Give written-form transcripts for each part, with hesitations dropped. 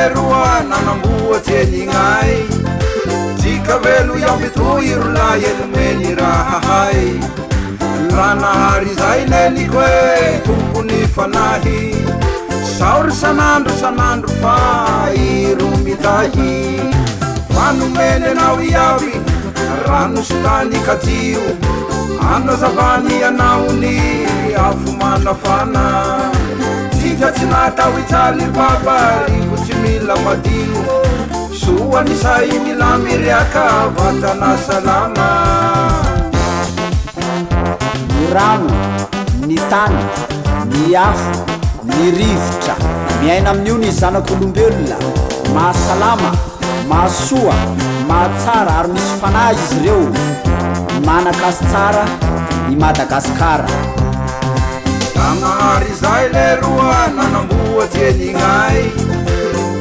leroa nanamboatsy elignay tsika velo iampitoy rola elomeny rahahay raha nahary zay neniko hoe tompony fanahy saory sanandro fa iro mitahy fanomeny anao iaby rano sotany katsio anazavany anaony afo manafana tsika tsy natao itsaly papa rivo tsy mila madio soany say milamy riaka vatana salama ny rano ny tany ny afo ny rivotra miaina amin'io ny zanak'olombelona mahasalama mahasoa mahatsara ary misy fanahy izy ireo manakasy tsara i Madagasikara nahary zay leroa nanamboatsy elignay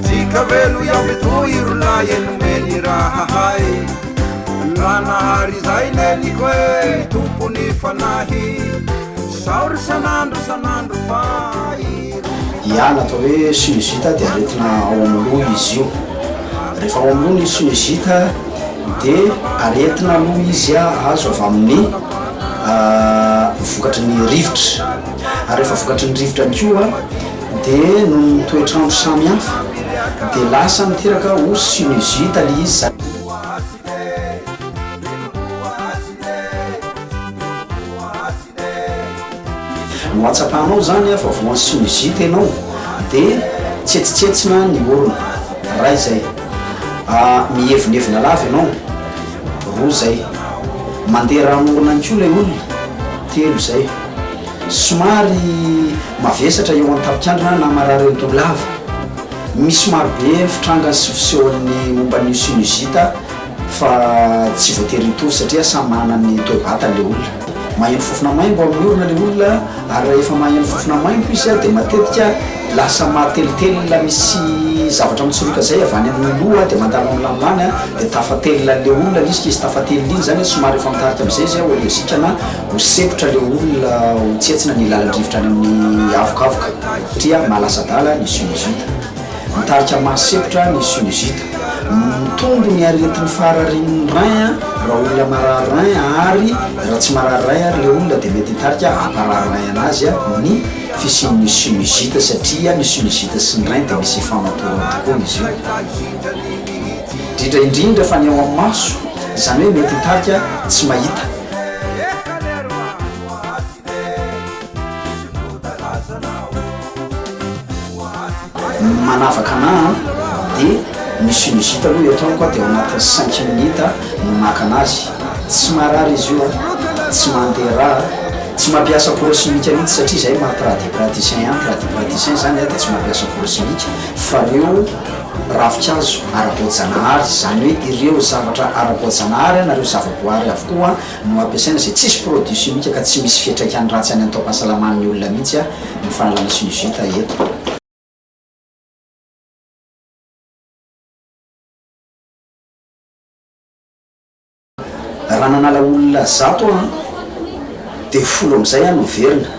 tsika velo iampitoy rola enomeny rahahay raha nahary zay neniko hoe tompony fanahy saory sanandro fa iana atao hoe sinusite dia aretina ao amin'loha izy io rehefa ao amin'loha ny sinusite dia aretina aloha izy azo avy amin'ny vokatry ny rivotra ary rehefa vokatry ny rivotra koa dia no toetrandro samy hafa dia lasa miteraka ho sinusite le izy no atsapanao zany fa voany sinusite ianao dia tsetsitsetsina ny orona ray zay mihevinevina lavy ianao roa zay mandeha ranorona anko lay olona telo zay somary mavesatra eo an-tapikandrina na mararentolava misy marobe fitrangany sy fisehoan'ny momban'ny sinusite fa tsy voatery hitovy satria samy manana ny toe-batany le olona maheno fofona maimbo amin'ny orona le olona ary rehefa maheno fofona maimbo izy dia matetika lasa mahatelitely misy zavatra mitsoroka zay avany amin'ny loha dia mandalo milamilany dia tafatelina le olona izy izy tafatelina iny zany somary efa mitarika am'izay zay ho esikana ho sepotra le olona ho tsetsina ny lalandrivotra any amin'ny avokavoka satria malasadala ny sinusite mitarika mahasepotra ny sinusite mitombo ny aretin'ny fararin'ny rain raha olona marary rain ary raha tsy marary rain ary le olona dia mety hitarika amparary rain anazy ny fisian'ny sinusite satria ny sinusite sy ny rain dia misy famatorana tokoa izy io indrindra fa ny ao amin'ny maso zany hoe mety hitarika tsy mahita manavaka anahy dia ny sinusite aloha eto koa dia ao anatin'ny 5 minutes no maka anazy tsy marary izy io tsy mandeha raha tsy mampiasa courant chimique mihitsy satria zay mahatradypraticien tradipraticien zany dia tsy mampiasa courant chimique fa reo ravikazo ara-boajanahary zany hoe ireo zavatra ara-boajanahary nareo zavaboary avokoa no ampiasaina zay tsisy produit chimique ka tsy misy fiantraikany ratsy any antao-pahasalaman'ny olona mihitsy ny fanalana sinusite eto raha nanala olona zato dia folo am'izay no verina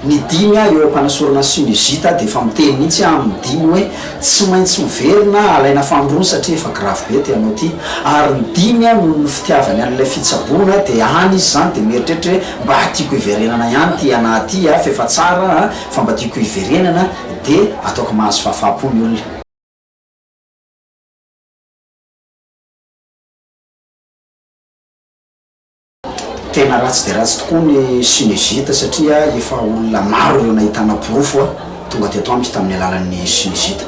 ny dimy eo am-panasorana sinusite dia efa miteny mihitsy amin'ny dimy hoe tsy maintsy miverina alaina fandrony satria efa grave be ty anao ty ary ny dimy no ny fitiavany an'ilay fitsaboana dia any izy zany dia mieritreritra hoe mba tiako hiverenana ihany ty ana ty fa efa tsara fa mba tiako hiverenana dia ataoko mahazo fahafapo ny olona tena ratsy dia ratsy tokoa ny sinusite satria efa olona maro eo nahitana porofo tonga teto amitsy tamin'ny alalan'ny sinusite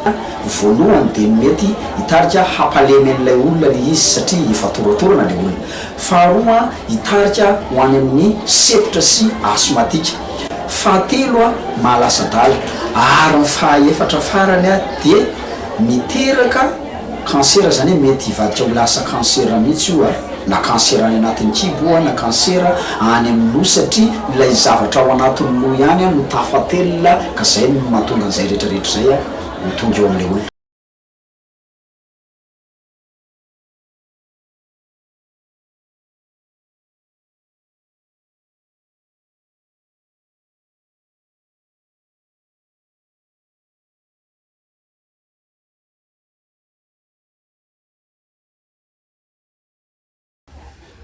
voalohany dia mety hitarika hampalemy an'ilay olona le izy satria efa toratorana le olona faharoa hitarika ho any amin'ny sepotra sy asmatika fahatelo mahalasadala ary ny fahaefatra farany dia miteraka kansera zany hoe mety hivadika ho lasa kansera mihitsy io na kansera any anatin'ny kibo na kansera any amin'ny loha satria ilay zavatra ao anatin'ny loha ihany no tafatelina ka zay no mahatonga an'izay rehetrarehetra zay ho tonga eo amin'ilay olona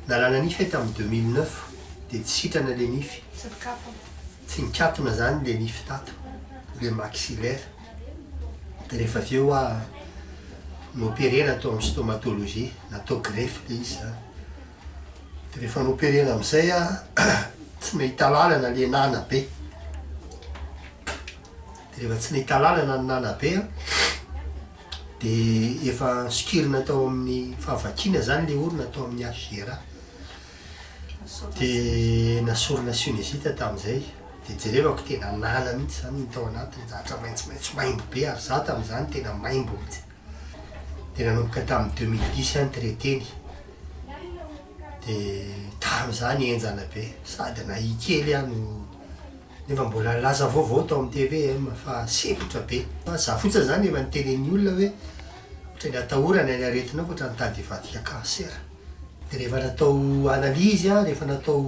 nalana nify tamin'ny 2009 dia tsy sitrana le nify tsy nikatona zany le nify tato le maxillaire dia rehefa avy eo a noopérena atao amin'ny stomatologie natao greffe le izy zany dia rehefa noopérena amin'izay a tsy nahita lalana le nana be dia rehefa tsy nahita lalana ny nana be a dia efa skirina atao amin'ny fahavakina zany le orona atao amin'ny HGRA dia nasorina sinusite tamin'izay dia jerevako tena nana mihitsy zany ny tao anatiny zatra maitsomaitso maimbo be ary za tamin'izany tena maimbo mihitsy dia nanomboka tamin'ny 2010 any traiteny dia tamin'izany enjana be sady nahikely ano nefa mbola laza vaovao tao amin'ny TV fa sempotra be za fotsiny zany efa niteneny olona hoe ohatra ny atahorana ny aretina ohatra nitady hivadika cancer dia rehefa natao analyse a rehefa natao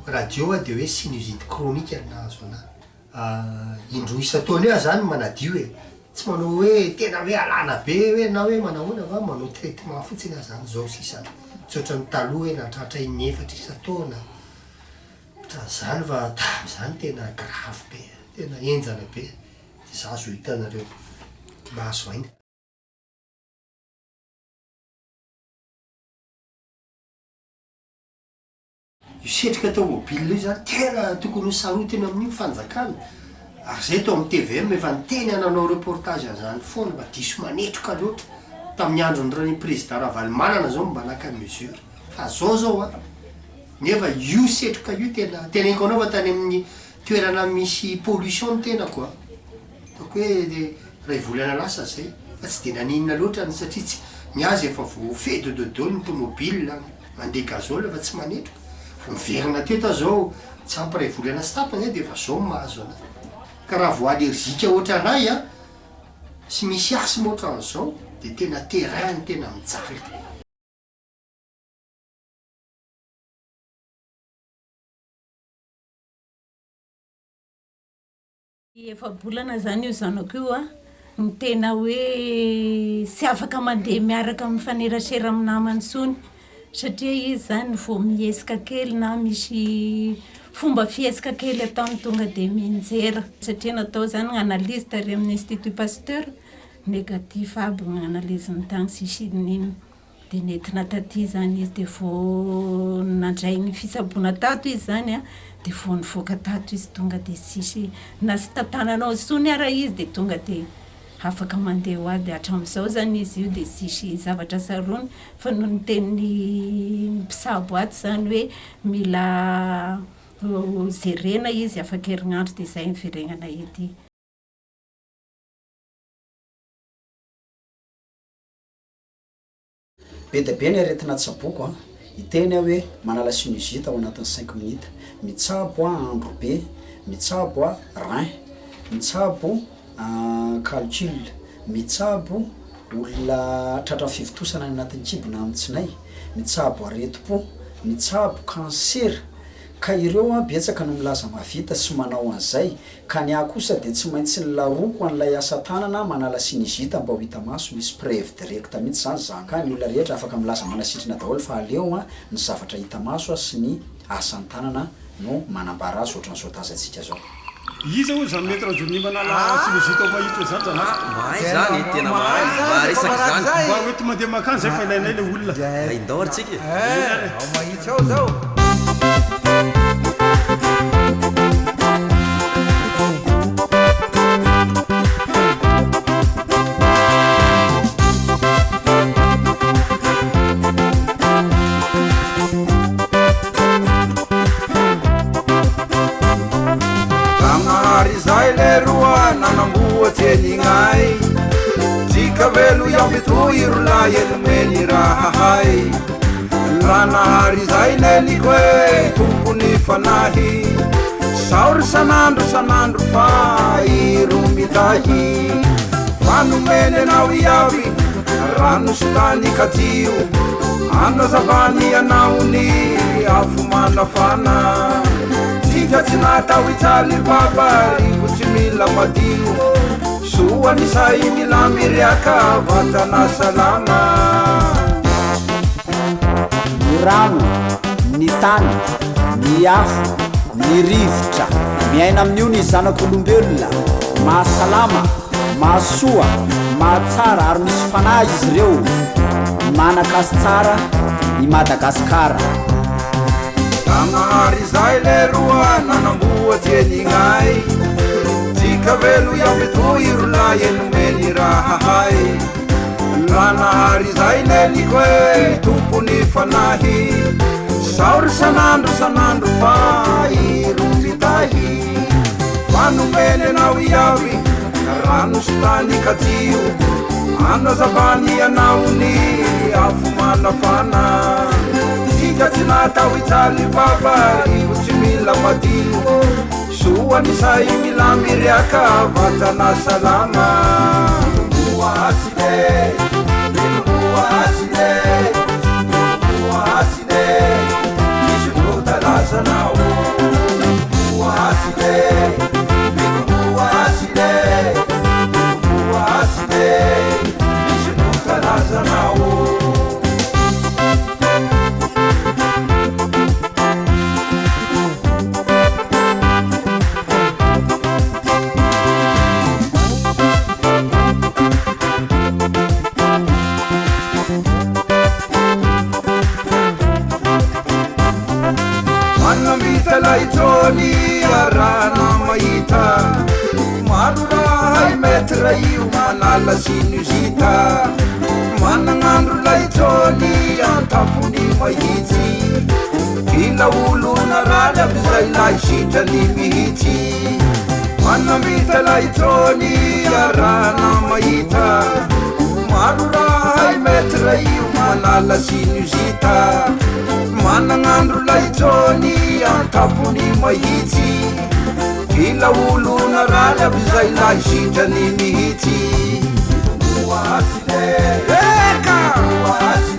radio a dia hoe sinusite chronique ny nahazo anahy indroa isa-taona eo zany manadio e tsy manao hoe tena hoe alana be hoe na hoe manahoana fa manao traitement fotsiny zany zao sisany tsotra ny taloha hoe natratra inefatra isa-taona zany fa tam'zany tena grave be tena enjana be dia za zo hitanareo mahazo aina io setrika tomobile io zany tena tokony ho sarotiny amin'io fanjakana ary zay tao amin'ny TVM efa niteny ananao reportage an'izany foana mba diso manetroka loatra tamin'ny androny rany président Ravalomanana zao mba naka mesure fa zao a nefa io setroka io tena teneniko anao fa tany amin'ny toerana misy pollution tena koa tako hoe ray volana lasa zay fa tsy de naninona loatra satria tsy miazy efa vo feu de dodo ny tomobile mandeha gazole fa tsy manetroka miverina teto zao tsy ampy ray volana sy tapany dia efa zao mahazo ana ka raha vo allergique ohatra anay a sy misy asthme ohatra an'izao dia tena terrain tena mijaly efa bolana zany io zanako io a ny tena hoe sy afaka mandeha miaraka amin'ny fanerasera amin'ny namany sony satria izy zany vao miesika kely na misy fomba fiesika kely ataony tonga dia mianjera satria natao zany ny analyse tary amin'ny Institut Pasteur négatif aby ny analyse ny tany sisy ninona dia nentina taty zany izy dia vao nandray ny fisaboana tato izy zany a dia vao nivoaka tato izy tonga dia sisy na sy tatananao sony ara izy dia tonga dia afaka mandeha ho ady hatramin'izao zany izy io dia sisy zavatra sarony fa no niteniny mpisabo ato zany hoe mila jerena izy afaka herinandro dia izay niverenana ety be dia be ny aretina tsaboko a hiteny hoe manala sinusite ao anatin'ny 5 minutes mitsabo a andro be mitsabo a rein mitsabo calcul mitsabo olona tratra fivitosana anatin'ny kibona amin'ny tsinay mitsabo aretim-po mitsabo cancer ka ireo a betsaka no milaza mavita sy manao an'izay ka ny ahy kosa dia tsy maintsy ny laroko an'ilay asa tanana manala sinusite mba ho hita maso misy preuve directe mihitsy zany zany ka ny olona rehetra afaka milaza manasitrina daholo fa aleo a ny zavatra hita maso sy ny asan'ny tanana no manambara azy ohatran'izao tazantsika zao iza ho zany mety raha ny manala sinusite ao mahitra zany zany mahay zany tena mahay resaky zany mba hoe ty mandeha makany zay fa ilainay le olona indao aritsika ao mahitsy ao zao Telingai Jika velu yang bituiru la yelumeni rahai Lana hari zaineni kwe kumpuni fanahi Saur sanandru fai rumitahi Fanu mene na wiyavi Ranu sudani katiu Ano zavani anauni Afumana fana Jika tinata witali babari Kusimila madiu Suwa ni saini la miriaka Vatana salama Murano ny tany ny afo ny rivotra miaina amin'io ny zanak'olombelona mahasalama mahasoa mahatsara ary misy fanahy izy ireo manakasy tsara i Madagasikara Tanahary zay le roa nanamboatsy elignay tsika velo iaho metoiro la enomeny raha hay Tanahary zay neniko e tompony fanahy saory sanandro fa iromitahy fanomeny anao iaby rano sy tany katio anazavany anaony afo manafana tika tsy natao itsaly baba io tsy mila madio soany say milamiryaka vatana salama moasine moasine moasine misy lotalazanao moasine moasine moasine misy lotalazanao Laitoni arana maita maro raha metra io manala sinusita manangandro laitoni antapony mahitsy kila olo narada bizay lai sitrany mihitsy manambita laitoni arana maita maro raha metra io manala sinusita manangandro laitoni antapony mahitsy kila olo narada bizay lai sitrany mihitsy moasine eka moasine